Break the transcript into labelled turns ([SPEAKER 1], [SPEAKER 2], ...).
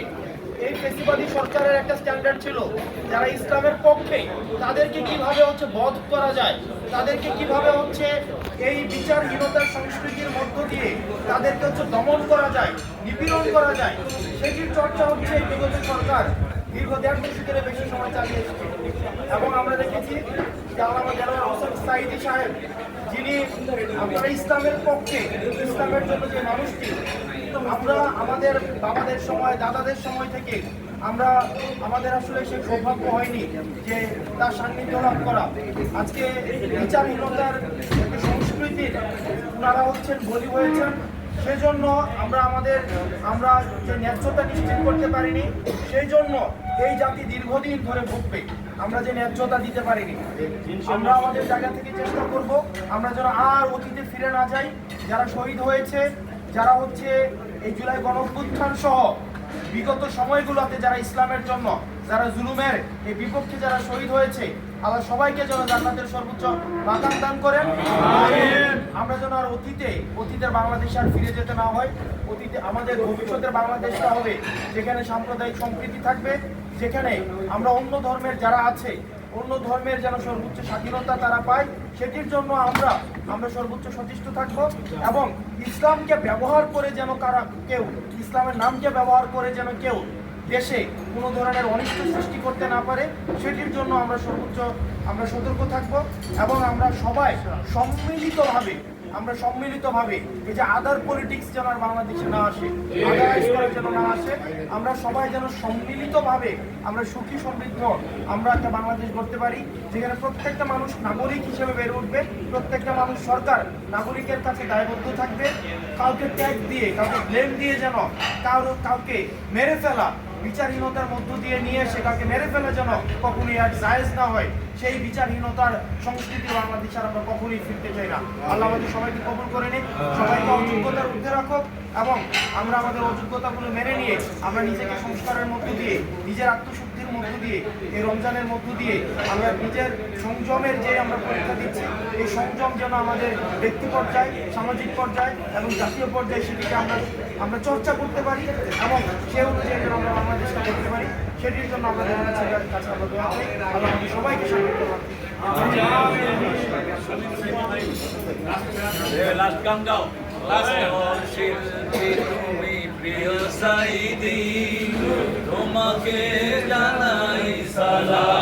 [SPEAKER 1] আগে এই ফেসিবাদী সরকারের একটা স্ট্যান্ডার্ড ছিল, যারা ইসলামের পক্ষে তাদেরকে কিভাবে বধ করা যায়, তাদেরকে কিভাবে এই বিচারহীনতার সংস্কৃতির মধ্য দিয়ে তাদেরকে দমন করা যায়, নিপীড়ন করা যায়, সেটির চর্চা এই বিগত সরকার দীর্ঘ 1.5 দশকের বেশি সময় চালিয়ে এসেছে। এবং আমরা দেখেছি যে আল্লামা দেলোয়ার হোসেন সাঈদী সাহেব, যিনি আপনারা ইসলামের পক্ষে, ইসলামের জন্য যে মানুষটি, আমরা আমাদের বাবাদের সময়, দাদাদের সময় থেকে আমাদের আসলে সেই সৌভাগ্য হয়নি যে তার সান্নিধ্য লাভ করা। আজকে বিচারহীনতার সংস্কৃতির ওনারা বলি হয়েছেন, সেজন্য আমরা যে ন্যায্যতা নিশ্চিত করতে পারিনি, সেই জন্য এই জাতি দীর্ঘদিন ধরে ভুগবে। আমরা যে ন্যায্যতা দিতে পারিনি, আমরা আমাদের জায়গা থেকে চেষ্টা করব আমরা যেন আর অতীতে ফিরে না যাই। যারা শহীদ হয়েছে, যারা এই জুলাই গণঅভ্যুত্থান সহ বিগত সময়গুলোতে যারা ইসলামের জন্য, যারা জুলুমের এই বিপক্ষে যারা শহীদ হয়েছে, আল্লাহ সবাইকে যেন জান্নাতের সর্বোচ্চ মাকাম দান করেন। আমরা যেন আর অতীতের বাংলাদেশে আর ফিরে যেতে না হয়। আমাদের ভবিষ্যতের বাংলাদেশটা হবে যেখানে সাম্প্রদায়িক সম্প্রীতি থাকবে, যেখানে আমরা অন্য ধর্মের যারা আছে, অন্য ধর্মের যেন সর্বোচ্চ স্বাধীনতা তারা পায়, সেটির জন্য আমরা সর্বোচ্চ সচেষ্ট থাকব। এবং ইসলামকে ব্যবহার করে যেন কেউ, ইসলামের নামকে ব্যবহার করে যেন কেউ দেশে কোনো ধরনের অনিষ্ট সৃষ্টি করতে না পারে, সেটির জন্য আমরা সতর্ক থাকব। এবং আমরা সবাই সম্মিলিতভাবে এই যে আদার পলিটিক্স যেন আর বাংলাদেশে না আসে, আদারাইজ করা যেন না আসে, আমরা সবাই যেন সম্মিলিতভাবে আমরা সুখী সমৃদ্ধ আমরা একটা বাংলাদেশ গড়তে পারি, যেখানে প্রত্যেকটা মানুষ নাগরিক হিসেবে বেড়ে উঠবে, প্রত্যেকটা মানুষ সরকার নাগরিকের কাছে দায়বদ্ধ থাকবে। কাউকে ট্যাগ দিয়ে, কাউকে ব্লেম দিয়ে যেন কাউকে মেরে ফেলা, বিচারহীনতার মধ্য দিয়ে নিয়ে এসে কাউকে মেরে ফেলা যেন কখনোই আর জায়েজ না হয়। সেই বিচারহীনতার সংস্কৃতি বাংলাদেশে আমরা কখনোই ফিরতে চাই না। আল্লাহ আমাদের সবাইকে কবুল করে নিন, সবাইকে অযোগ্যতার ঊর্ধ্বে রাখুক, এবং আমরা আমাদের অযোগ্যতাগুলো মেনে নিয়ে আমরা নিজেকে সংস্কারের মধ্য দিয়ে, নিজের আত্মশুদ্ধির মধ্য দিয়ে, এই রমজানের মধ্য দিয়ে আমরা নিজের সংযমের যে আমরা পরীক্ষা দিচ্ছি, এই সংযম যেন আমাদের ব্যক্তি পর্যায়ে, সামাজিক পর্যায়ে এবং জাতীয় পর্যায়ে সেটিকে আমরা চর্চা করতে পারি, এবং সে অনুযায়ী যেন আমরা বাংলাদেশটা করতে পারি, সেটির জন্য আমাদের কাছে আমরা দোয়া করি। আল্লাহ আমাদের সবাইকে সাহায্য করবেন।
[SPEAKER 2] তোমাকে জানাই সালাম।